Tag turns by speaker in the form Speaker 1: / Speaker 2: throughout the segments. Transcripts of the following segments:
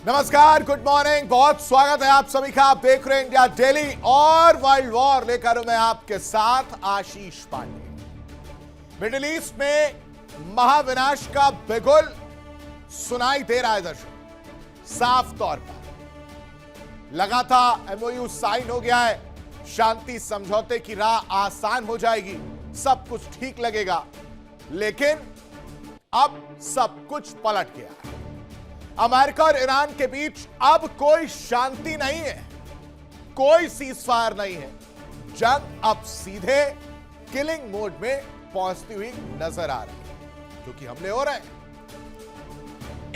Speaker 1: नमस्कार, good morning, बहुत स्वागत है आप सभी का। आप देख रहे हैं इंडिया डेली और वर्ल्ड वॉर लेकर मैं आपके साथ आशीष पांडे। मिडिल ईस्ट में महाविनाश का बिगुल सुनाई दे रहा है दर्शक। साफ तौर पर लगा था एमओयू साइन हो गया है, शांति समझौते की राह आसान हो जाएगी, सब कुछ ठीक लगेगा, लेकिन अब सब कुछ पलट गया है। अमेरिका और ईरान के बीच अब कोई शांति नहीं है, कोई सीजफायर नहीं है। जंग अब सीधे किलिंग मोड में पहुंचती हुई नजर आ रही है, क्योंकि हमले हो रहे हैं।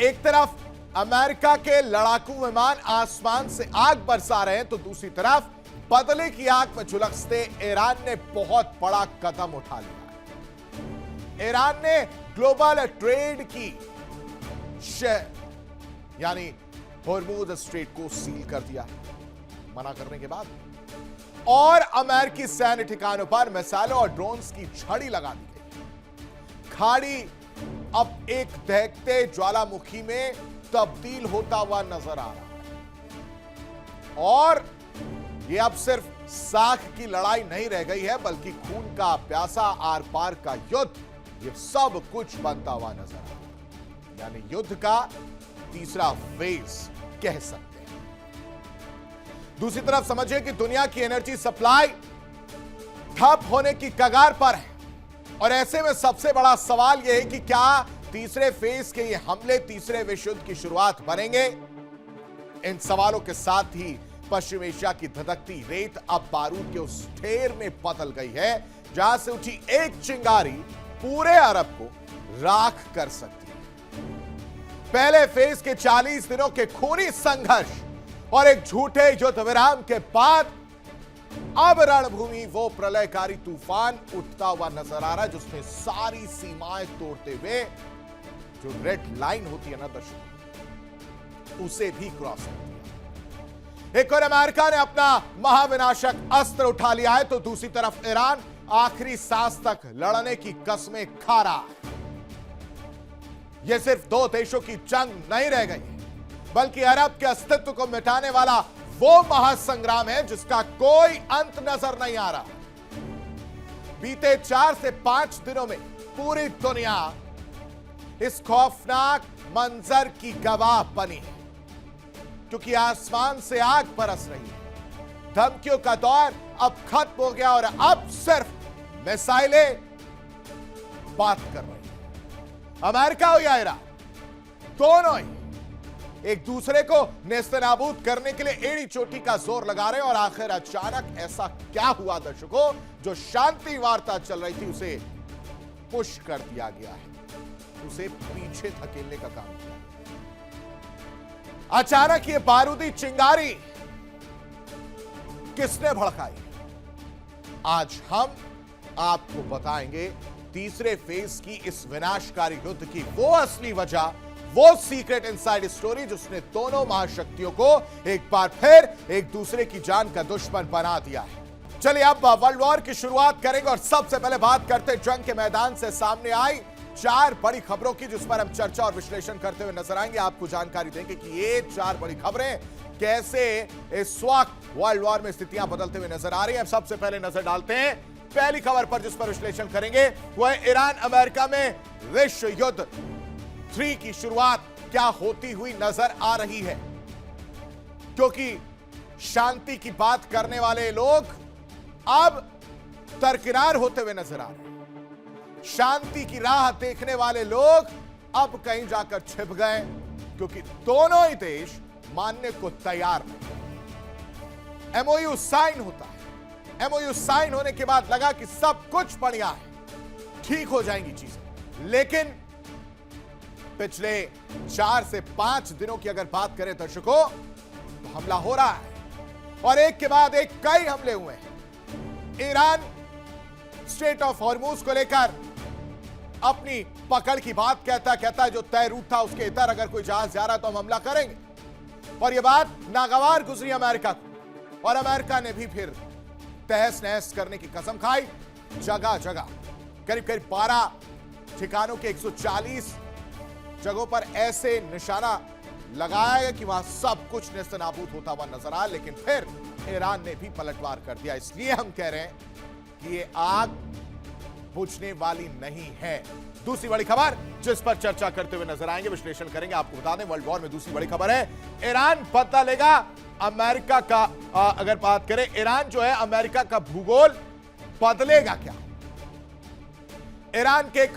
Speaker 1: एक तरफ अमेरिका के लड़ाकू विमान आसमान से आग बरसा रहे हैं, तो दूसरी तरफ बदले की आग में झुलसते ईरान ने बहुत बड़ा कदम उठा लिया है। ईरान ने ग्लोबल ट्रेड की यानी हॉर्मुज स्ट्रेट को सील कर दिया मना करने के बाद, और अमेरिकी सैन्य ठिकानों पर मिसाइलों और ड्रोन्स की छड़ी लगा दी गई। खाड़ी अब एक दहकते ज्वालामुखी में तब्दील होता हुआ नजर आ रहा है, और यह अब सिर्फ साख की लड़ाई नहीं रह गई है, बल्कि खून का प्यासा, आर पार का युद्ध, यह सब कुछ बनता हुआ नजर आ रहा है। यानी युद्ध का तीसरा फेज कह सकते हैं। दूसरी तरफ समझिए कि दुनिया की एनर्जी सप्लाई ठप होने की कगार पर है, और ऐसे में सबसे बड़ा सवाल यह है कि क्या तीसरे फेज के ये हमले तीसरे विश्व युद्ध की शुरुआत बनेंगे। इन सवालों के साथ ही पश्चिम एशिया की धधकती रेत अब बारूद के उस ढेर में बदल गई है, जहां से उठी एक चिंगारी पूरे अरब को राख कर सकती है। पहले फेज के 40 दिनों के खूनी संघर्ष और एक झूठे युद्ध विराम के बाद अब रणभूमि वो प्रलयकारी तूफान उठता हुआ नजर आ रहा है, जिसने सारी सीमाएं तोड़ते हुए जो रेड लाइन होती है ना दर्शक, उसे भी क्रॉस कर दिया। एक और अमेरिका ने अपना महाविनाशक अस्त्र उठा लिया है, तो दूसरी तरफ ईरान आखिरी सांस तक लड़ने की कस्में खा रहा है। यह सिर्फ दो देशों की जंग नहीं रह गई, बल्कि अरब के अस्तित्व को मिटाने वाला वो महासंग्राम है जिसका कोई अंत नजर नहीं आ रहा। बीते 4 से 5 दिनों में पूरी दुनिया इस खौफनाक मंजर की गवाह बनी है, क्योंकि आसमान से आग बरस रही है। धमकियों का दौर अब खत्म हो गया, और अब सिर्फ मिसाइलें बात कर रही है। अमेरिका हो या ईरान, दोनों ही एक दूसरे को नेस्तनाबूद करने के लिए एड़ी चोटी का जोर लगा रहे हैं। और आखिर अचानक ऐसा क्या हुआ दर्शकों, जो शांति वार्ता चल रही थी उसे पुश कर दिया गया है, उसे पीछे धकेलने का काम किया। अचानक ये बारूदी चिंगारी किसने भड़काई, आज हम आपको बताएंगे। तीसरे फेज की इस विनाशकारी युद्ध की वो असली वजह, वो सीक्रेट इनसाइड स्टोरी जिसने दोनों महाशक्तियों को एक बार फिर एक दूसरे की जान का दुश्मन बना दिया है। चलिए अब वर्ल्ड वॉर की शुरुआत करेंगे, और सबसे पहले बात करते हैं जंग के मैदान से सामने आई 4 बड़ी खबरों की, जिस पर हम चर्चा और विश्लेषण करते हुए नजर आएंगे। आपको जानकारी देंगे कि ये 4 बड़ी खबरें कैसे इस वक्त वर्ल्ड वॉर में स्थितियां बदलते हुए नजर आ रही है। सबसे पहले नजर डालते हैं पहली खबर पर, जिस पर विश्लेषण करेंगे, वह है ईरान अमेरिका में विश्व युद्ध 3 की शुरुआत क्या होती हुई नजर आ रही है। क्योंकि शांति की बात करने वाले लोग अब दरकिनार होते हुए नजर आ रहे हैं। शांति की राह देखने वाले लोग अब कहीं जाकर छिप गए, क्योंकि दोनों ही देश मानने को तैयार नहीं। एमओयू साइन होता है, एमओयू साइन होने के बाद लगा कि सब कुछ बढ़िया है, ठीक हो जाएंगी चीजें, लेकिन पिछले 4 से 5 दिनों की अगर बात करें दर्शकों, तो हमला हो रहा है, और एक के बाद एक कई हमले हुए हैं। ईरान स्ट्रेट ऑफ हॉर्मुज को लेकर अपनी पकड़ की बात कहता है जो तय रूट था उसके इधर अगर कोई जहाज जा रहा तो हम हमला करेंगे, और यह बात नागवार गुजरी अमेरिका को, और अमेरिका ने भी फिर तहस नहस करने की कसम खाई। जगह जगह करीब करीब 12 ठिकानों के 140 जगहों पर ऐसे निशाना लगाया कि वहां सब कुछ नेस्तनाबूद होता हुआ नजर आया, लेकिन फिर ईरान ने भी पलटवार कर दिया। इसलिए हम कह रहे हैं कि ये आग बुझने वाली नहीं है। दूसरी बड़ी खबर जिस पर चर्चा करते हुए नजर आएंगे, विश्लेषण करेंगे, आपको बता दें वर्ल्ड वॉर में दूसरी बड़ी खबर है ईरान बदला लेगा अमेरिका का। अगर बात करें ईरान जो है अमेरिका का भूगोल बदलेगा क्या? ईरान के एक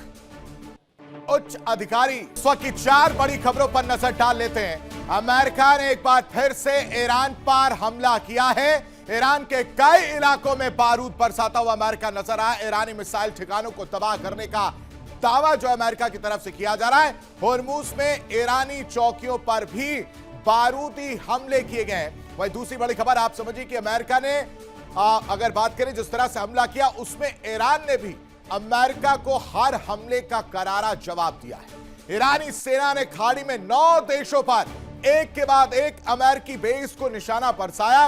Speaker 1: उच्च अधिकारी इस वक्त की 4 बड़ी खबरों पर नजर डाल लेते हैं। अमेरिका ने एक बार फिर से ईरान पर हमला किया है। ईरान के कई इलाकों में बारूद बरसाता हुआ अमेरिका नजर आया। ईरानी मिसाइल ठिकानों को तबाह करने का दावा जो अमेरिका की तरफ से किया जा रहा है। होर्मुज में ईरानी चौकियों पर भी बारूदी हमले किए गए हैं। वही दूसरी बड़ी खबर आप समझिए कि अमेरिका ने अगर बात करें जिस तरह से हमला किया, उसमें ईरान ने भी अमेरिका को हर हमले का करारा जवाब दिया है। ईरानी सेना ने खाड़ी में 9 देशों पर एक के बाद एक अमेरिकी बेस को निशाना बरसाया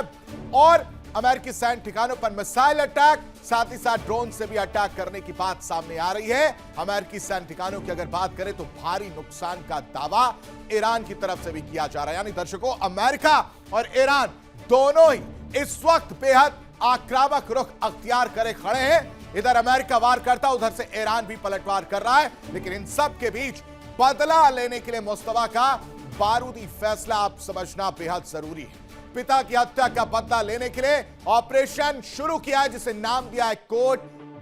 Speaker 1: और अमेरिकी सैन्य ठिकानों पर मिसाइल अटैक, साथ ही साथ ड्रोन से भी अटैक करने की बात सामने आ रही है। अमेरिकी सैन्य ठिकानों की अगर बात करें तो भारी नुकसान का दावा ईरान की तरफ से भी किया जा रहा है। यानी दर्शकों, अमेरिका और ईरान दोनों ही इस वक्त बेहद आक्रामक रुख अख्तियार करे खड़े हैं। इधर अमेरिका वार करता, उधर से ईरान भी पलटवार कर रहा है। लेकिन इन सब के बीच बदला लेने के लिए मुस्तफा का बारूदी फैसला आप समझना बेहद जरूरी है। पिता की हत्या का बदला लेने के लिए ऑपरेशन शुरू किया है, जिसे नाम दिया है कोड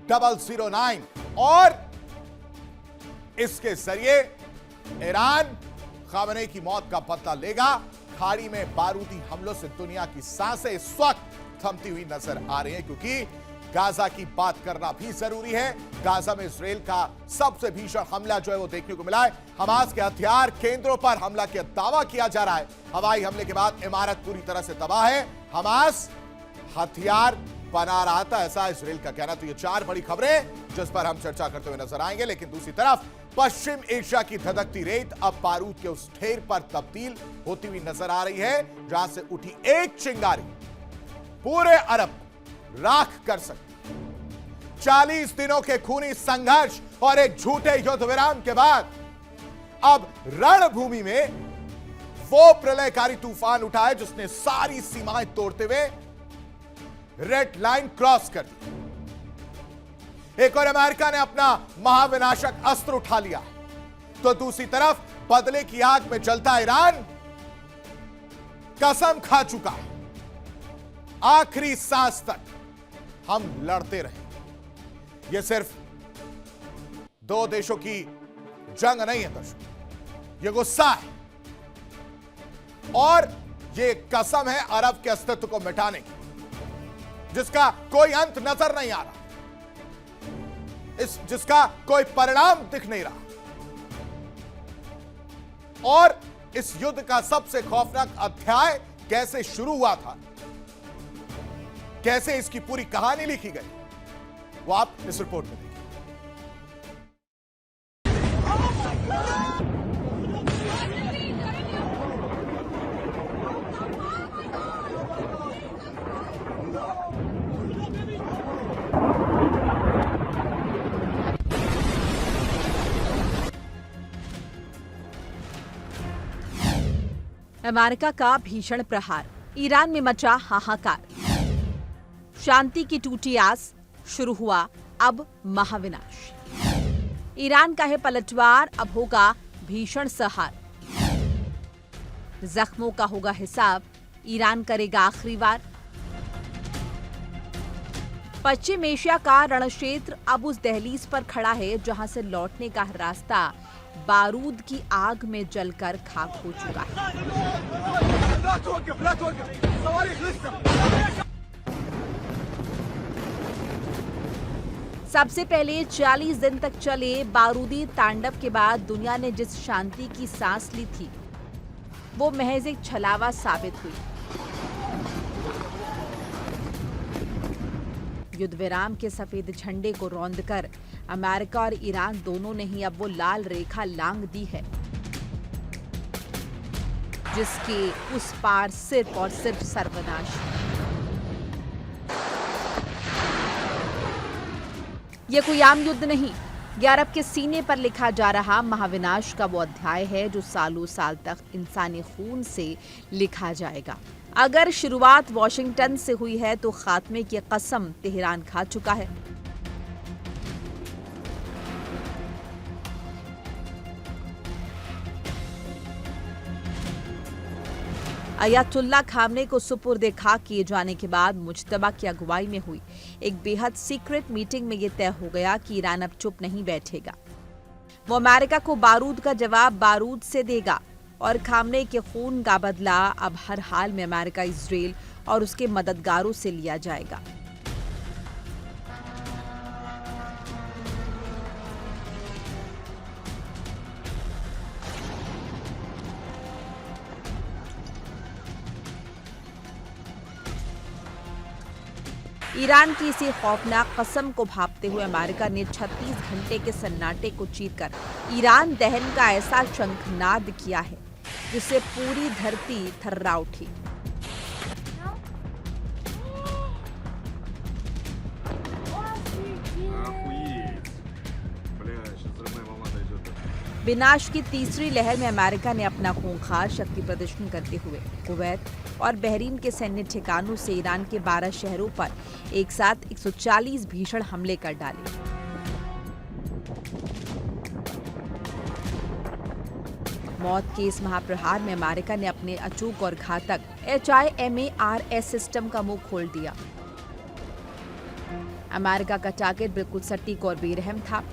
Speaker 1: 009 और इसके जरिए ईरान खामेनी की मौत का बदला लेगा। खाड़ी में बारूदी हमलों से दुनिया की सांसें इस वक्त थमती हुई नजर आ रही हैं, क्योंकि गाजा की बात करना भी जरूरी है। गाजा में इजराइल का सबसे भीषण हमला जो है वो देखने को मिला है। हमास के हथियार केंद्रों पर हमला का दावा किया जा रहा है। हवाई हमले के बाद इमारत पूरी तरह से तबाह है। हमास हथियार बना रहा था, ऐसा इजराइल का कहना। तो ये 4 बड़ी खबरें जिस पर हम चर्चा करते हुए नजर आएंगे। लेकिन दूसरी तरफ पश्चिम एशिया की धधकती रेत अब बारूद के उस ढेर पर तब्दील होती हुई नजर आ रही है, जहां से उठी एक चिंगारी पूरे अरब राख कर सकती। 40 दिनों के खूनी संघर्ष और एक झूठे युद्ध विराम के बाद अब रणभूमि में वो प्रलयकारी तूफान उठा है जिसने सारी सीमाएं तोड़ते हुए रेड लाइन क्रॉस कर दी। एक और अमेरिका ने अपना महाविनाशक अस्त्र उठा लिया है, तो दूसरी तरफ बदले की आग में जलता ईरान कसम खा चुका है, आखिरी सांस तक हम लड़ते रहे। यह सिर्फ 2 देशों की जंग नहीं है दर्शकों, यह गुस्सा है और यह कसम है अरब के अस्तित्व को मिटाने की, जिसका कोई अंत नजर नहीं आ रहा, जिसका कोई परिणाम दिख नहीं रहा। और इस युद्ध का सबसे खौफनाक अध्याय कैसे शुरू हुआ था, कैसे इसकी पूरी कहानी लिखी गई, वो आप इस रिपोर्ट में देखिए।
Speaker 2: अमेरिका का भीषण प्रहार, ईरान में मचा हाहाकार, शांति की टूटी आस, शुरू हुआ अब महाविनाश। ईरान का है पलटवार, अब होगा भीषण संहार। जख्मों का होगा हिसाब, ईरान करेगा आखिरी वार। पश्चिम एशिया का रणक्षेत्र अब उस दहलीज पर खड़ा है जहां से लौटने का रास्ता बारूद की आग में जलकर खाक हो चुका है। सबसे पहले 40 दिन तक चले बारूदी तांडव के बाद दुनिया ने जिस शांति की सांस ली थी, वो महज एक छलावा साबित हुई। युद्ध विराम के सफेद झंडे को रौंदकर अमेरिका और ईरान दोनों ने ही अब वो लाल रेखा लांघ दी है, जिसके उस पार सिर्फ और सिर्फ सर्वनाश। ये कोई आम युद्ध नहीं, यह अरब के सीने पर लिखा जा रहा महाविनाश का वो अध्याय है जो सालों साल तक इंसानी खून से लिखा जाएगा। अगर शुरुआत वॉशिंगटन से हुई है तो खात्मे की कसम तेहरान खा चुका है। अयातुल्ला खामने को सुपुर्द खाक किए जाने के बाद मुज्तबा की अगुवाई में हुई एक बेहद सीक्रेट मीटिंग में यह तय हो गया कि ईरान अब चुप नहीं बैठेगा। वो अमेरिका को बारूद का जवाब बारूद से देगा और खामने के खून का बदला अब हर हाल में अमेरिका, इजराइल और उसके मददगारों से लिया जाएगा। ईरान की इसी खौफनाक कसम को भांपते हुए अमेरिका ने 36 घंटे के सन्नाटे को चीरकर ईरान दहन का ऐसा शंखनाद किया है जिससे पूरी धरती थर्रा उठी। विनाश की तीसरी लहर में अमेरिका ने अपना खूंखार शक्ति प्रदर्शन करते हुए कुवैत और बहरीन के सैन्य ठिकानों से ईरान के 12 शहरों पर एक साथ 140 भीषण हमले कर डाले। मौत के इस महाप्रहार में अमेरिका ने अपने अचूक और घातक HIMARS सिस्टम का मुंह खोल दिया। अमेरिका का टारगेट बिल्कुल सटीक और बेरहम था।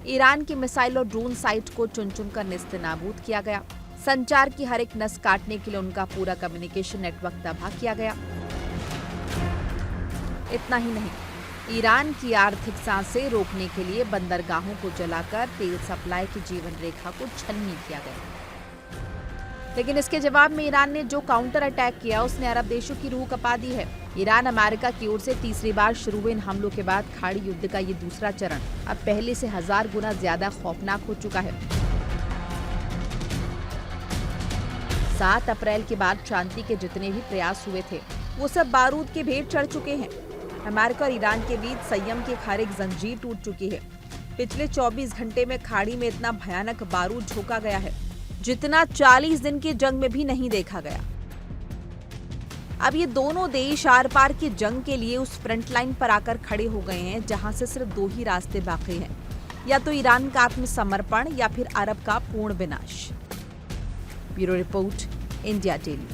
Speaker 2: ईरान की मिसाइल और ड्रोन साइट को चुन चुनकर नेस्तनाबूद किया गया। संचार की हर एक नस काटने के लिए उनका पूरा कम्युनिकेशन नेटवर्क तबाह किया गया। इतना ही नहीं, ईरान की आर्थिक सांसें रोकने के लिए बंदरगाहों को जलाकर तेल सप्लाई की जीवन रेखा को छलनी किया गया। लेकिन इसके जवाब में ईरान ने जो काउंटर अटैक किया उसने अरब देशों की रूह कपा दी है। ईरान अमेरिका की ओर से तीसरी बार शुरू हुए इन हमलों के बाद खाड़ी युद्ध का ये दूसरा चरण अब पहले से 1000 गुना ज्यादा खौफनाक हो चुका है। 7 अप्रैल के बाद शांति के जितने भी प्रयास हुए थे वो सब बारूद के भेंट चढ़ चुके हैं। अमेरिका और ईरान के बीच संयम की हर एक जंजीर टूट चुकी है। पिछले 24 घंटे में खाड़ी में इतना भयानक बारूद झोंका गया है जितना 40 दिन की जंग में भी नहीं देखा गया। अब ये दोनों देश आर पार की जंग के लिए उस फ्रंट लाइन पर आकर खड़े हो गए हैं जहां से सिर्फ 2 ही रास्ते बाकी हैं, या तो ईरान का आत्मसमर्पण या फिर अरब का पूर्ण विनाश। Bureau report, India daily.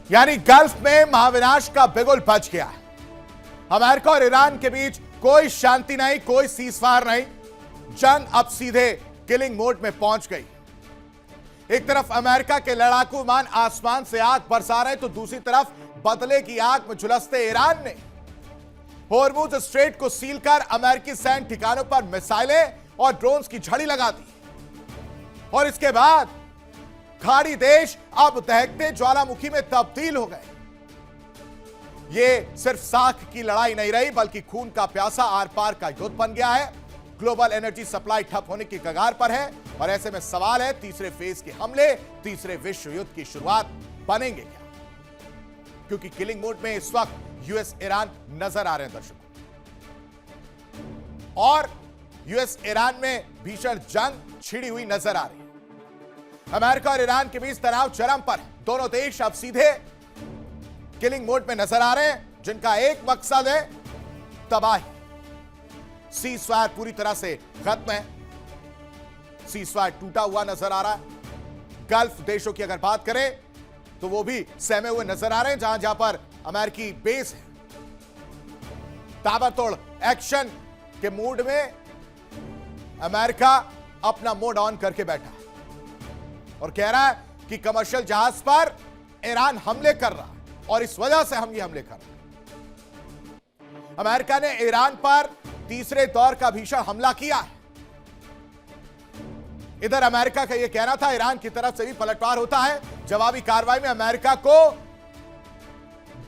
Speaker 1: यानी गल्फ में महाविनाश का बिगुल बज गया है। अमेरिका और ईरान के बीच कोई शांति नहीं, कोई सीजफायर नहीं। जंग अब सीधे किलिंग मोड में पहुंच गई। एक तरफ अमेरिका के लड़ाकू विमान आसमान से आग बरसा रहे तो दूसरी तरफ बदले की आग में झुलसते ईरान ने होर्मुज स्ट्रेट को सील कर अमेरिकी सैन्य ठिकानों पर मिसाइलें और ड्रोन्स की झड़ी लगा दी। और इसके बाद खाड़ी देश अब दहकते ज्वालामुखी में तब्दील हो गए। ये सिर्फ साख की लड़ाई नहीं रही बल्कि खून का प्यासा आर पार का युद्ध बन गया है। ग्लोबल एनर्जी सप्लाई ठप होने की कगार पर है और ऐसे में सवाल है, तीसरे फेज के हमले तीसरे विश्व युद्ध की शुरुआत बनेंगे क्या? क्योंकि किलिंग मोड में इस वक्त यूएस ईरान नजर आ रहे हैं दर्शकों, और यूएस ईरान में भीषण जंग छिड़ी हुई नजर आ रही है। अमेरिका और ईरान के बीच तनाव चरम पर है। दोनों देश अब सीधे किलिंग मोड में नजर आ रहे हैं जिनका एक मकसद है तबाही। सीजफायर पूरी तरह से खत्म है। सीजफायर टूटा हुआ नजर आ रहा है। गल्फ देशों की अगर बात करें तो वो भी सहमे हुए नजर आ रहे हैं जहां जहां पर अमेरिकी बेस है। ताबड़तोड़ एक्शन के मूड में अमेरिका अपना मोड ऑन करके बैठा है और कह रहा है कि कमर्शियल जहाज पर ईरान हमले कर रहा है और इस वजह से हम ये हमले कर रहे हैं। अमेरिका ने ईरान पर तीसरे दौर का भीषण हमला किया है। इधर अमेरिका का यह कहना था ईरान की तरफ से भी पलटवार होता है। जवाबी कार्रवाई में अमेरिका को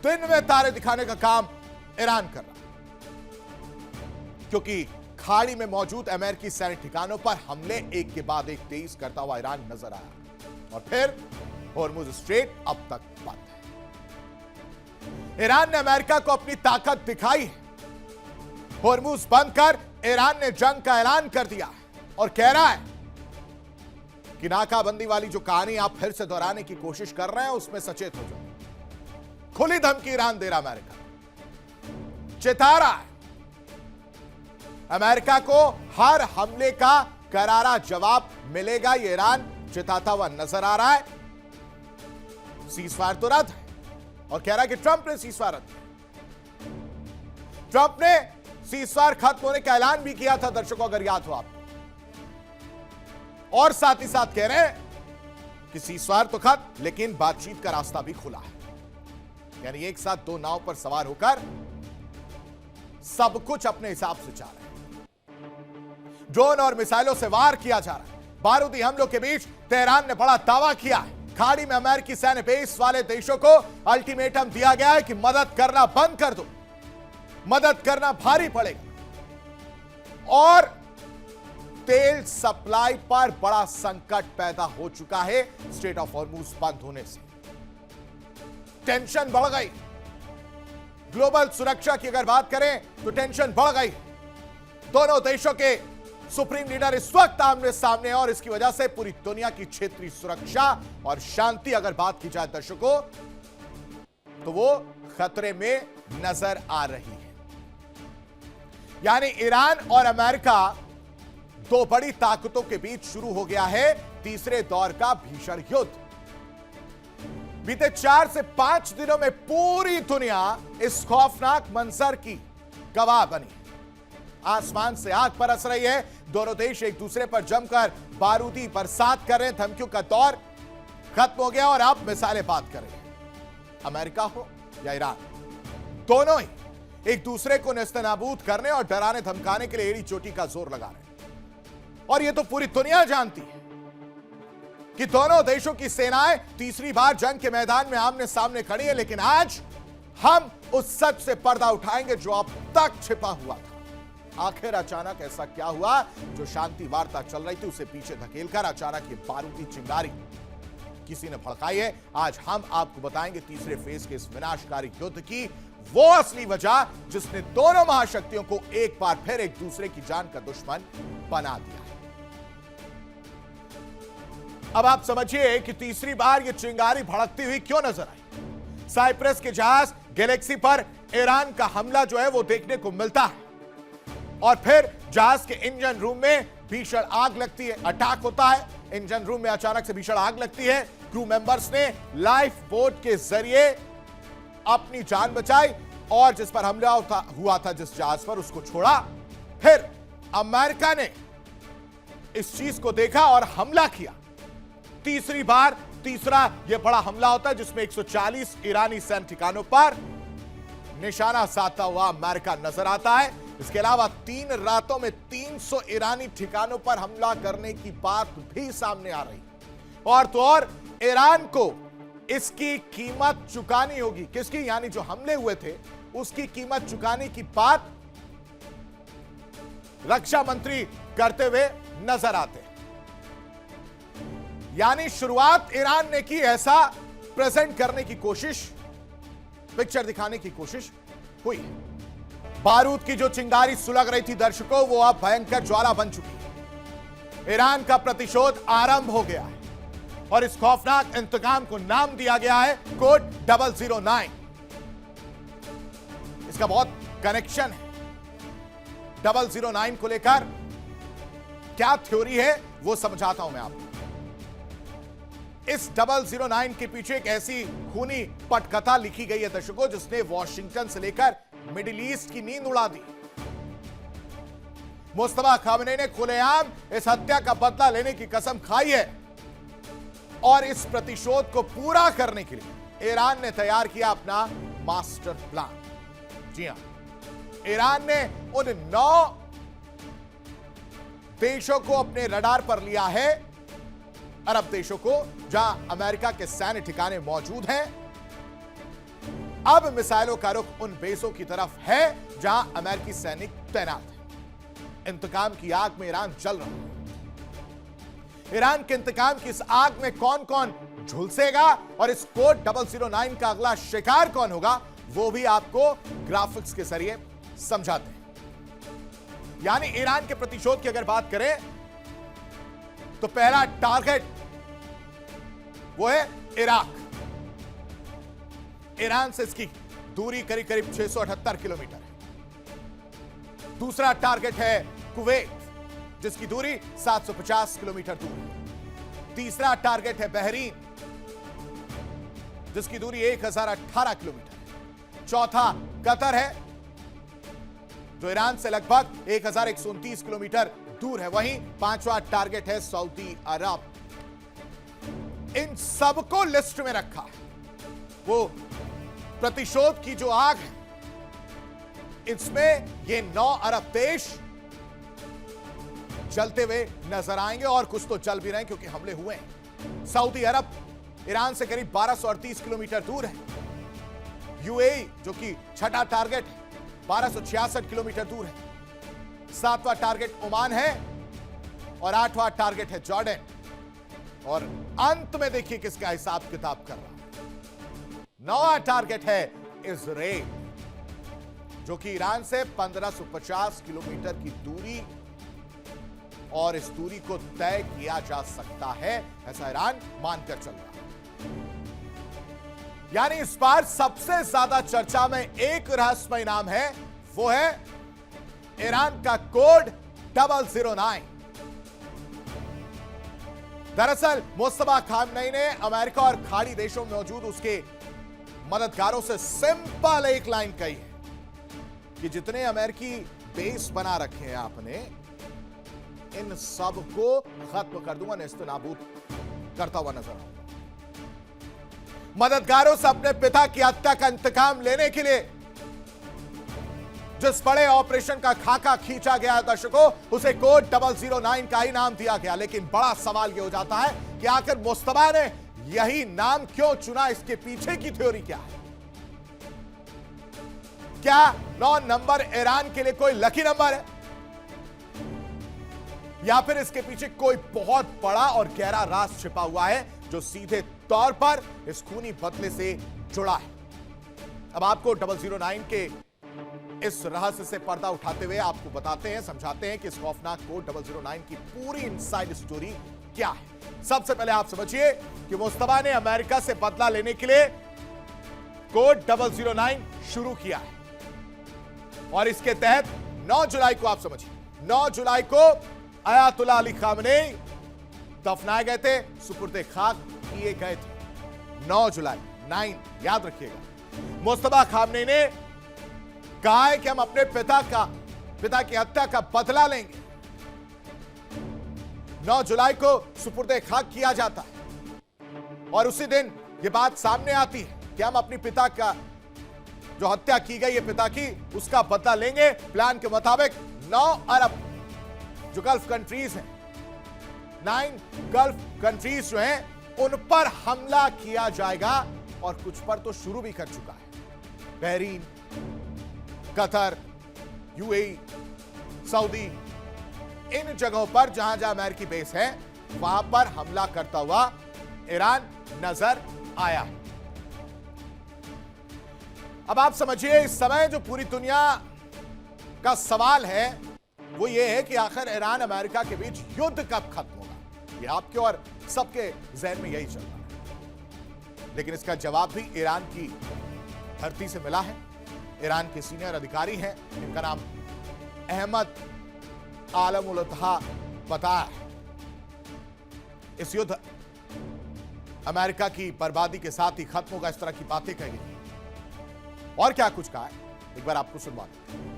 Speaker 1: दिन में तारे दिखाने का काम ईरान कर रहा है, क्योंकि खाड़ी में मौजूद अमेरिकी सैन्य ठिकानों पर हमले एक के बाद एक तेज करता हुआ ईरान नजर आया और फिर होर्मुज स्ट्रेट अब तक बंद है। ईरान ने अमेरिका को अपनी ताकत दिखाई है। होर्मुज बंद कर ईरान ने जंग का ऐलान कर दिया और कह रहा है कि नाकाबंदी वाली जो कहानी आप फिर से दोहराने की कोशिश कर रहे हैं उसमें सचेत हो जाओ। खुली धमकी ईरान दे रहा अमेरिका, चेता रहा है अमेरिका को हर हमले का करारा जवाब मिलेगा। ये ईरान चिताता हुआ नजर आ रहा है। सीजफायर तो रद्द है और कह रहा है कि ट्रंप ने सीजफायर रद्द किया। ट्रंप ने सीजफायर खत्म होने का ऐलान भी किया था, दर्शकों अगर याद हो आपको, और साथ ही साथ कह रहे हैं कि सीजफायर तो खत्म लेकिन बातचीत का रास्ता भी खुला है। यानी एक साथ दो नाव पर सवार होकर सब कुछ अपने हिसाब से चाह रहे हैं। ड्रोन और मिसाइलों से वार किया जा रहा है। बारूदी हमलों के बीच तेहरान ने बड़ा दावा किया है। खाड़ी में अमेरिकी सैन्य बेस वाले देशों को अल्टीमेटम दिया गया है कि मदद करना बंद कर दो, मदद करना भारी पड़ेगा। और तेल सप्लाई पर बड़ा संकट पैदा हो चुका है। स्ट्रेट ऑफ हॉर्मुज बंद होने से टेंशन बढ़ गई। ग्लोबल सुरक्षा की अगर बात करें तो टेंशन बढ़ गई। दोनों देशों के सुप्रीम लीडर इस वक्त आमने सामने, और इसकी वजह से पूरी दुनिया की क्षेत्रीय सुरक्षा और शांति अगर बात की जाए दर्शकों तो वो खतरे में नजर आ रही है। यानी ईरान और अमेरिका, दो बड़ी ताकतों के बीच शुरू हो गया है तीसरे दौर का भीषण युद्ध। बीते 4 से 5 दिनों में पूरी दुनिया इस खौफनाक मंजर की गवाह बनी। आसमान से आग बरस रही है। दोनों देश एक दूसरे पर जमकर बारूदी बरसात कर रहे हैं। धमकियों का दौर खत्म हो गया और अब मिसाइलें बात कर रहे हैं। अमेरिका हो या ईरान, दोनों ही एक दूसरे को नेस्तनाबूद करने और डराने धमकाने के लिए एड़ी चोटी का जोर लगा रहे हैं। और यह तो पूरी दुनिया जानती है कि दोनों देशों की सेनाएं तीसरी बार जंग के मैदान में आमने सामने खड़ी है। लेकिन आज हम उस सच से पर्दा उठाएंगे जो अब तक छिपा हुआ था। आखिर अचानक ऐसा क्या हुआ जो शांति वार्ता चल रही थी उसे पीछे धकेलकर अचानक ये बारूदी चिंगारी किसी ने भड़काई है। आज हम आपको बताएंगे तीसरे फेज के इस विनाशकारी युद्ध की वो असली वजह जिसने दोनों महाशक्तियों को एक बार फिर एक दूसरे की जान का दुश्मन बना दिया। अब आप समझिए कि तीसरी बार यह चिंगारी भड़कती हुई क्यों नजर आई। साइप्रस के जहाज गैलेक्सी पर ईरान का हमला जो है वो देखने को मिलता है और फिर जहाज के इंजन रूम में भीषण आग लगती है। अटैक होता है, इंजन रूम में अचानक से भीषण आग लगती है। क्रू मेंबर्स ने लाइफ बोट के जरिए अपनी जान बचाई और जिस पर हमला हुआ था जिस जहाज पर उसको छोड़ा। फिर अमेरिका ने इस चीज को देखा और हमला किया। तीसरी बार तीसरा यह बड़ा हमला होता है जिसमें 140 ईरानी सैन्य ठिकानों पर निशाना साधता हुआ अमेरिका नजर आता है। इसके अलावा 3 रातों में 300 ईरानी ठिकानों पर हमला करने की बात भी सामने आ रही। और तो और ईरान को इसकी कीमत चुकानी होगी। किसकी? यानी जो हमले हुए थे उसकी कीमत चुकाने की बात रक्षा मंत्री करते हुए नजर आते हैं। यानी शुरुआत ईरान ने की, ऐसा प्रेजेंट करने की कोशिश, पिक्चर दिखाने की कोशिश हुई है। बारूद की जो चिंगारी सुलग रही थी दर्शकों वो अब भयंकर ज्वाला बन चुकी है। ईरान का प्रतिशोध आरंभ हो गया है और इस खौफनाक इंतकाम को नाम दिया गया है कोड 009। इसका बहुत कनेक्शन है 009 को लेकर। क्या थ्योरी है वो समझाता हूं मैं आपको। इस 009 के पीछे एक ऐसी खूनी पटकथा लिखी गई है दर्शकों जिसने वॉशिंगटन से लेकर मिडिल ईस्ट की नींद उड़ा दी। मुस्तफा खामनेई ने खुलेआम इस हत्या का बदला लेने की कसम खाई है और इस प्रतिशोध को पूरा करने के लिए ईरान ने तैयार किया अपना मास्टर प्लान। जी हां, ईरान ने उन 9 देशों को अपने रडार पर लिया है, अरब देशों को, जहां अमेरिका के सैन्य ठिकाने मौजूद हैं। अब मिसाइलों का रुख उन बेसों की तरफ है जहां अमेरिकी सैनिक तैनात हैं। इंतकाम की आग में ईरान जल रहा है। ईरान के इंतकाम की इस आग में कौन कौन झुलसेगा और इस कोड 009 का अगला शिकार कौन होगा वो भी आपको ग्राफिक्स के जरिए समझाते हैं। यानी ईरान के प्रतिशोध की अगर बात करें तो पहला टारगेट वो है इराक। ईरान से इसकी दूरी करीब करीब 678 किलोमीटर है। दूसरा टारगेट है कुवैत, जिसकी दूरी 750 किलोमीटर दूर है। तीसरा टारगेट है बहरीन, जिसकी दूरी 1018 किलोमीटर है। चौथा कतर है, जो ईरान से लगभग 1129 किलोमीटर दूर है। वहीं पांचवा टारगेट है सऊदी अरब। इन सबको लिस्ट में रखा है। वो प्रतिशोध की जो आग है, इसमें ये 9 अरब देश जलते हुए नजर आएंगे, और कुछ तो जल भी रहे हैं क्योंकि हमले हुए हैं। सऊदी अरब ईरान से करीब 1238 किलोमीटर दूर है। यूएई, जो कि छठा टारगेट है, 1266 किलोमीटर दूर है। सातवां टारगेट ओमान है और आठवां टारगेट है जॉर्डन। और अंत में देखिए किसका हिसाब किताब कर रहा है। 9वां टारगेट है इजराइल, जो कि ईरान से 1550 किलोमीटर की दूरी, और इस दूरी को तय किया जा सकता है, ऐसा ईरान मानकर चल रहा है। यानी इस बार सबसे ज्यादा चर्चा में एक रहस्यमय नाम है, वो है ईरान का कोड 009। दरअसल मुस्तफा खामनई ने अमेरिका और खाड़ी देशों में मौजूद उसके मददगारों से सिंपल एक लाइन कही है कि जितने अमेरिकी बेस बना रखे हैं आपने, इन सब को खत्म कर दूंगा, नेस्तनाबूद करता हुआ नजर आऊंगा। मददगारों से अपने पिता की हत्या का इंतकाम लेने के लिए जिस बड़े ऑपरेशन का खाका खींचा गया है दर्शकों, उसे कोड 009 का ही नाम दिया गया। लेकिन बड़ा सवाल यह हो जाता है कि आखिर मुस्तफा ने यही नाम क्यों चुना, इसके पीछे की थ्योरी क्या है? क्या 9 नंबर ईरान के लिए कोई लकी नंबर है, या फिर इसके पीछे कोई बहुत बड़ा और गहरा राज छिपा हुआ है जो सीधे तौर पर इस खूनी बदले से जुड़ा है? अब आपको 009 के इस रहस्य से पर्दा उठाते हुए आपको बताते हैं, समझाते हैं कि इस खौफनाक कोड 009 की पूरी इनसाइड स्टोरी क्या है। सबसे पहले आप समझिए कि मुस्तफा ने अमेरिका से बदला लेने के लिए कोड 009 शुरू किया है, और इसके तहत 9 जुलाई को आप समझिए, 9 जुलाई को अयातुल्लाह अली खामनेई दफनाए गए थे, सुपुर्दे खाक किए गए थे। 9 जुलाई 9 याद रखिएगा। मुस्तफा खामनेई ने कहा है कि हम अपने पिता की हत्या का बदला लेंगे। 9 जुलाई को सुपुर्दे खाक किया जाता है, और उसी दिन यह बात सामने आती है कि हम अपनी पिता का जो हत्या की गई है पिता की, उसका बदला लेंगे। प्लान के मुताबिक 9 अरब जो गल्फ कंट्रीज हैं, 9 गल्फ कंट्रीज जो हैं, उन पर हमला किया जाएगा, और कुछ पर तो शुरू भी कर चुका है। बहरीन, कतर, यूएई, सऊदी, इन जगहों पर जहां जहां अमेरिकी बेस है, वहां पर हमला करता हुआ ईरान नजर आया है। अब आप समझिए, इस समय जो पूरी दुनिया का सवाल है वो ये है कि आखिर ईरान अमेरिका के बीच युद्ध कब खत्म होगा। ये आपके और सबके जहन में यही चल रहा है, लेकिन इसका जवाब भी ईरान की धरती से मिला है। ईरान के सीनियर अधिकारी हैं, इनका नाम अहमद आलमुल्तहा बताया है। इस युद्ध अमेरिका की बर्बादी के साथ ही खत्म होगा, इस तरह की बातें कही गई। और क्या कुछ कहा है, एक बार आपको सुनवाते हैं।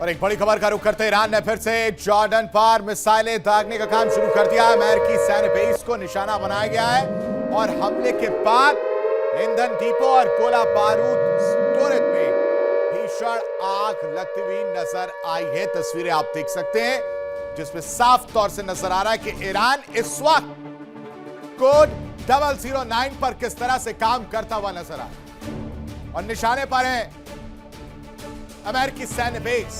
Speaker 1: और एक बड़ी खबर का रुख करते ईरान ने फिर से जॉर्डन पर मिसाइलें दागने का काम शुरू कर दिया है। अमेरिकी सैन्य बेस को निशाना बनाया गया है, और हमले के बाद ईंधन डिपो और गोला बारूद स्टोरेज में भीषण आग लगती हुई नजर आई है। तस्वीरें आप देख सकते हैं जिसमें साफ तौर से नजर आ रहा है कि ईरान इस वक्त कोड 009 पर किस तरह से काम करता हुआ नजर आ रहा है और निशाने पर है अमेरिकी सैन्य बेस,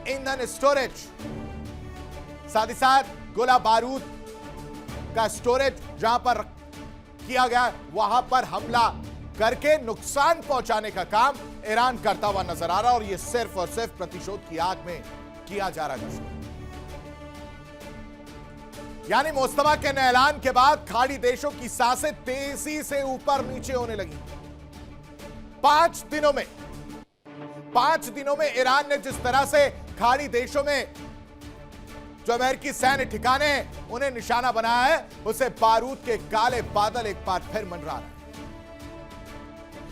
Speaker 1: ईंधन स्टोरेज, साथ ही साथ गोला बारूद का स्टोरेज जहां पर किया गया वहां पर हमला करके नुकसान पहुंचाने का काम ईरान करता हुआ नजर आ रहा है और यह सिर्फ और सिर्फ प्रतिशोध की आग में किया जा रहा है। यानी मुस्तफा के ऐलान के बाद खाड़ी देशों की सांसें तेजी से ऊपर नीचे होने लगी। 5 दिनों में ईरान ने जिस तरह से खाड़ी देशों में जो अमेरिकी सैन्य ठिकाने हैं उन्हें निशाना बनाया है, उसे बारूद के काले बादल एक बार फिर मंडरा रहे हैं।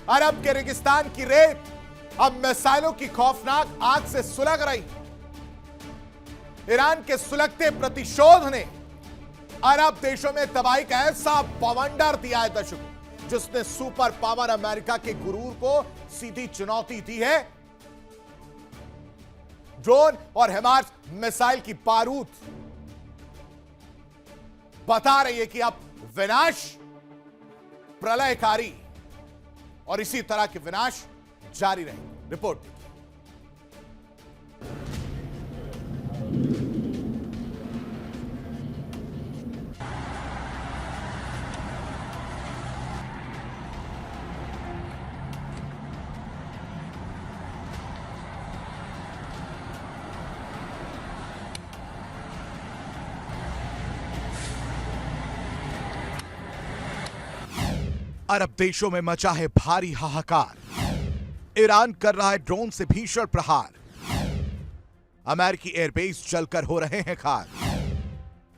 Speaker 1: अरब के रेगिस्तान की रेत अब मिसाइलों की खौफनाक आग से सुलग रही। ईरान के सुलगते प्रतिशोध ने अरब देशों में तबाही का ऐसा बवंडर दिया है दर्शकों, जिसने सुपर पावर अमेरिका के गुरूर को सीधी चुनौती दी है। ड्रोन और हिमार्स मिसाइल की बारूद बता रही है कि अब विनाश प्रलयकारी और इसी तरह के विनाश जारी रहेंगे। रिपोर्ट अरब देशों में मचा है भारी हाहाकार। ईरान कर रहा है ड्रोन से भीषण प्रहार। अमेरिकी एयरबेस जलकर हो रहे हैं खाक।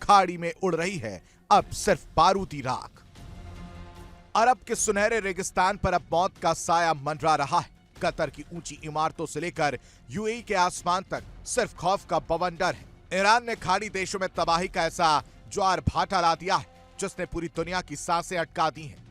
Speaker 1: खाड़ी में उड़ रही है अब सिर्फ बारूदी राख। अरब के सुनहरे रेगिस्तान पर अब मौत का साया मंडरा रहा है। कतर की ऊंची इमारतों से लेकर यूएई के आसमान तक सिर्फ खौफ का बवंडर है। ईरान ने खाड़ी देशों में तबाही का ऐसा ज्वार भाटा ला दिया है जिसने पूरी दुनिया की सांसें अटका दी हैं।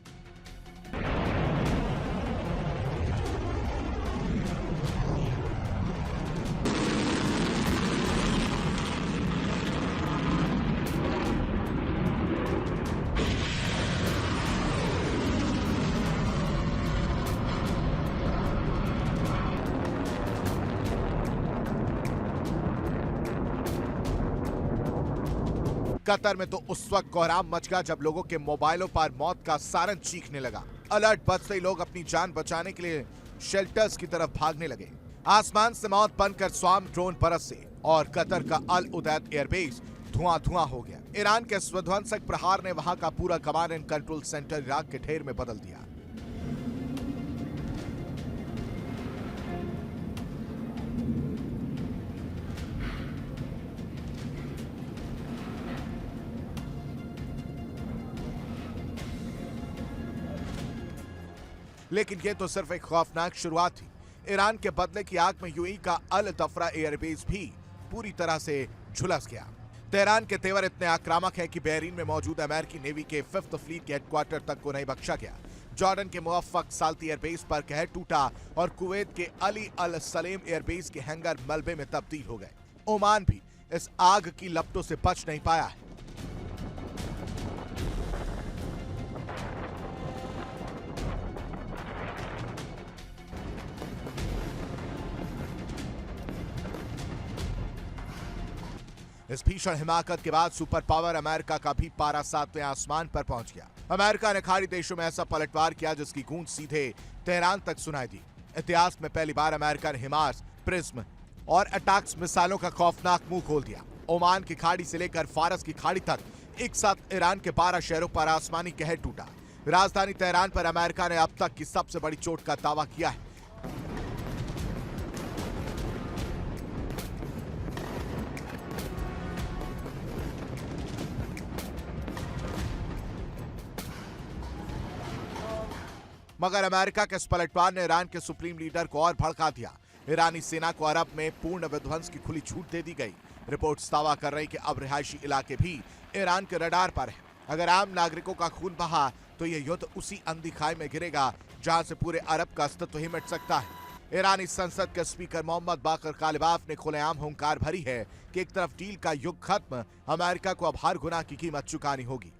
Speaker 1: कतर में तो उस वक्त कोहराम मच गया जब लोगों के मोबाइलों पर मौत का सायरन चीखने लगा। अलर्ट बजते ही लोग अपनी जान बचाने के लिए शेल्टर्स की तरफ भागने लगे। आसमान से मौत बनकर स्वाम ड्रोन बरसे और कतर का अल उदैद एयरबेस धुआं हो गया। ईरान के इस विध्वंसक प्रहार ने वहां का पूरा command and control centre Iraq के ढेर में बदल दिया। लेकिन यह तो सिर्फ एक खौफनाक शुरुआत थी। ईरान के बदले की आग में यूएई का अल दफरा एयरबेस भी पूरी तरह से झुलस गया। तेहरान के तेवर इतने आक्रामक है कि बहरीन में मौजूद अमेरिकी नेवी के 5th फ्लीट के हेडक्वार्टर तक को नहीं बख्शा गया। जॉर्डन के मुवफ्फक साल्ती एयरबेस पर कहर टूटा और कुवैत के अली अल सलेम एयरबेस के हैंगर मलबे में तब्दील हो गए। ओमान भी इस आग की लपटों से बच नहीं पाया है। इस भीषण हिमाकत के बाद सुपर पावर अमेरिका का भी पारा 7वें आसमान पर पहुंच गया। अमेरिका ने खाड़ी देशों में ऐसा पलटवार किया जिसकी गूंज सीधे तेहरान तक सुनाई दी। इतिहास में पहली बार अमेरिका ने हिमार्स, प्रिज्म और अटैक्स मिसाइलों का खौफनाक मुंह खोल दिया। ओमान की खाड़ी से लेकर फारस की खाड़ी तक एक साथ ईरान के 12 शहरों पर आसमानी कहर टूटा। राजधानी तेहरान पर अमेरिका ने अब तक की सबसे बड़ी चोट का दावा किया है। मगर अमेरिका के इस पलटवार ने ईरान के सुप्रीम लीडर को और भड़का दिया। ईरानी सेना को अरब में पूर्ण विध्वंस की खुली छूट दे दी गई। रिपोर्ट्स दावा कर रही कि अब रिहायशी इलाके भी ईरान के रडार पर हैं। अगर आम नागरिकों का खून बहा तो तो ये युद्ध उसी अंधी खाई में गिरेगा जहां से पूरे अरब का अस्तित्व ही मिट सकता है। ईरानी संसद के स्पीकर मोहम्मद बाकर कालिबाफ ने खुलेआम हुंकार भरी है कि एक तरफ डील का युग खत्म, अमेरिका को अब हर गुना की कीमत चुकानी होगी।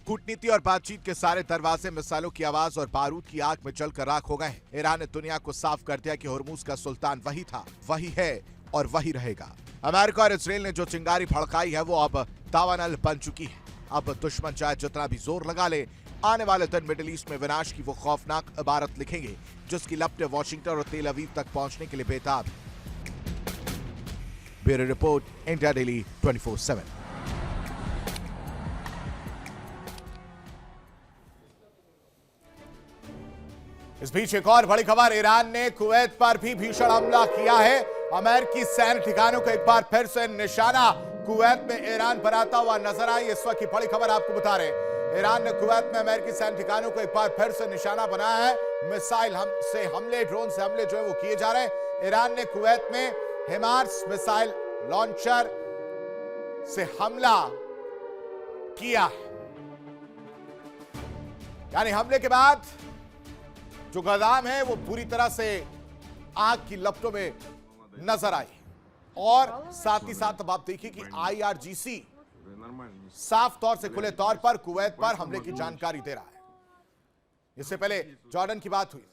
Speaker 1: कूटनीति और बातचीत के सारे दरवाजे मिसाइलों की आवाज और बारूद की आग में जलकर राख हो गए। ईरान ने दुनिया को साफ कर दिया कि हुर्मुज का सुल्तान वही था, वही है और वही रहेगा। अमेरिका और इजराइल ने जो चिंगारी भड़काई है वो अब दावानल बन चुकी है। अब दुश्मन चाहे जितना भी जोर लगा ले, आने वाले दिन मिडिल ईस्ट में विनाश की वो खौफनाक इबारत लिखेंगे जिसकी लपटें वाशिंगटन और तेल अवीव तक पहुंचने के लिए बेताब है। Bureau report, India daily 24/7। इस बीच एक और बड़ी खबर, ईरान ने कुवैत पर भी भीषण हमला किया है। अमेरिकी सैन्य ठिकानों को एक बार फिर से निशाना। कुवैत में ईरान बनाता हुआ नजर आई। इस वक्त की बड़ी खबर आपको बता रहे, ईरान ने कुवैत में अमेरिकी सैन्य ठिकानों को एक बार फिर से निशाना बनाया है। मिसाइल से हमले, ड्रोन से हमले जो है वो किए जा रहे हैं। ईरान ने कुवैत में हिमार्स मिसाइल लॉन्चर से हमला किया है। यानी हमले के बाद जो गोदाम है वो पूरी तरह से आग की लपटों में नजर आई। और साथ ही साथ अब आप देखिए कि IRGC साफ तौर से खुले तौर पर कुवैत पर हमले की जानकारी दे रहा है। इससे पहले जॉर्डन की बात हुई थी।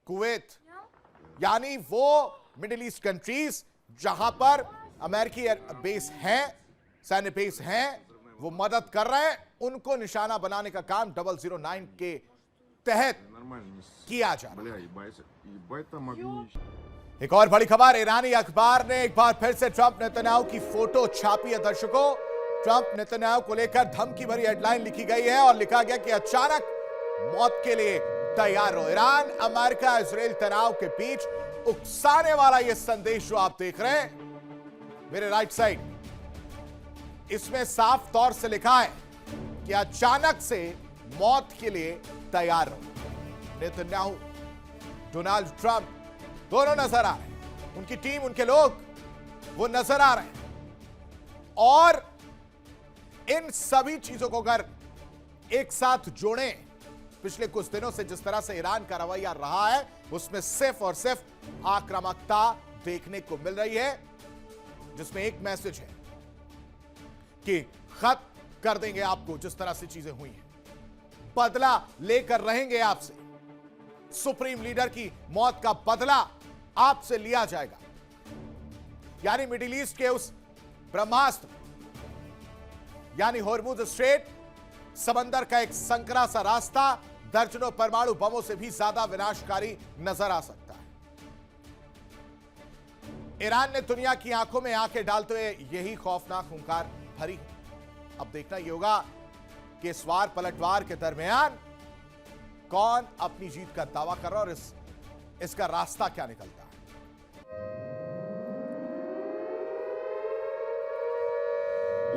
Speaker 1: कुवैत यानी वो मिडिल ईस्ट कंट्रीज जहां पर अमेरिकी बेस हैं, सैन्य बेस हैं, वो मदद कर रहे हैं, उनको निशाना बनाने का काम 009 के तहत किया जा रहा है। एक और बड़ी खबर, ईरानी अखबार ने एक बार फिर से ट्रंप नेतन्याहू की फोटो छापी है। दर्शकों, ट्रंप नेतन्याहू को लेकर धमकी भरी हेडलाइन लिखी गई है और लिखा गया कि अचानक मौत के लिए तैयार हो। ईरान अमेरिका इजराइल तनाव के बीच उकसाने वाला यह संदेश जो आप देख रहे हैं मेरे राइट साइड, इसमें साफ तौर से लिखा है कि अचानक से मौत के लिए तैयार रहो। नेतन्याहू, डोनाल्ड ट्रंप दोनों नजर आ रहे हैं, उनकी टीम, उनके लोग वो नजर आ रहे हैं। और इन सभी चीजों को अगर एक साथ जोड़ें, पिछले कुछ दिनों से जिस तरह से ईरान का रवैया रहा है उसमें सिर्फ और सिर्फ आक्रामकता देखने को मिल रही है, जिसमें एक मैसेज है कि खत्म कर देंगे आपको जिस तरह से चीजें हुई हैं, बदला लेकर रहेंगे आपसे, सुप्रीम लीडर की मौत का बदला आपसे लिया जाएगा। यानी मिडिल ईस्ट के उस ब्रह्मास्त्र यानी होर्मुज स्ट्रेट, समंदर का एक संकरा सा रास्ता दर्जनों परमाणु बमों से भी ज्यादा विनाशकारी नजर आ सकता है। ईरान ने दुनिया की आंखों में आंखें डालते हुए यही खौफनाक हुंकार भरी है। अब देखना यह होगा कि इस वार पलटवार के दरमियान कौन अपनी जीत का दावा कर रहा है और इसका रास्ता क्या निकलता है।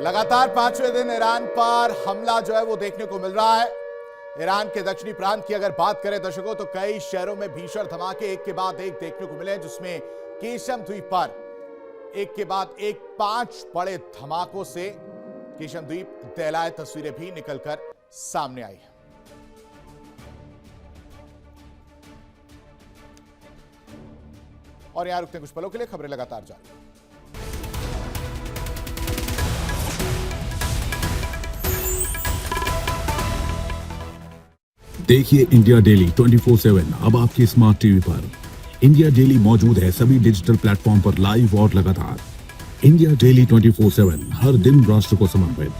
Speaker 1: लगातार 5वें दिन ईरान पर हमला जो है वो देखने को मिल रहा है। ईरान के दक्षिणी प्रांत की अगर बात करें दर्शकों, तो कई शहरों में भीषण धमाके एक के बाद एक देखने को मिले, जिसमें केशम द्वीप पर एक के बाद एक 5 बड़े धमाकों से केशम द्वीप दहलाए तस्वीरें भी निकलकर सामने आई है। और यहां रुकते हैं कुछ पलों के लिए, खबरें लगातार जारी।
Speaker 3: देखिए इंडिया डेली 24/7 अब आपके स्मार्ट टीवी पर। इंडिया डेली मौजूद है सभी डिजिटल प्लेटफॉर्म पर लाइव और लगातार। इंडिया डेली 24/7 हर दिन राष्ट्र को समर्पित।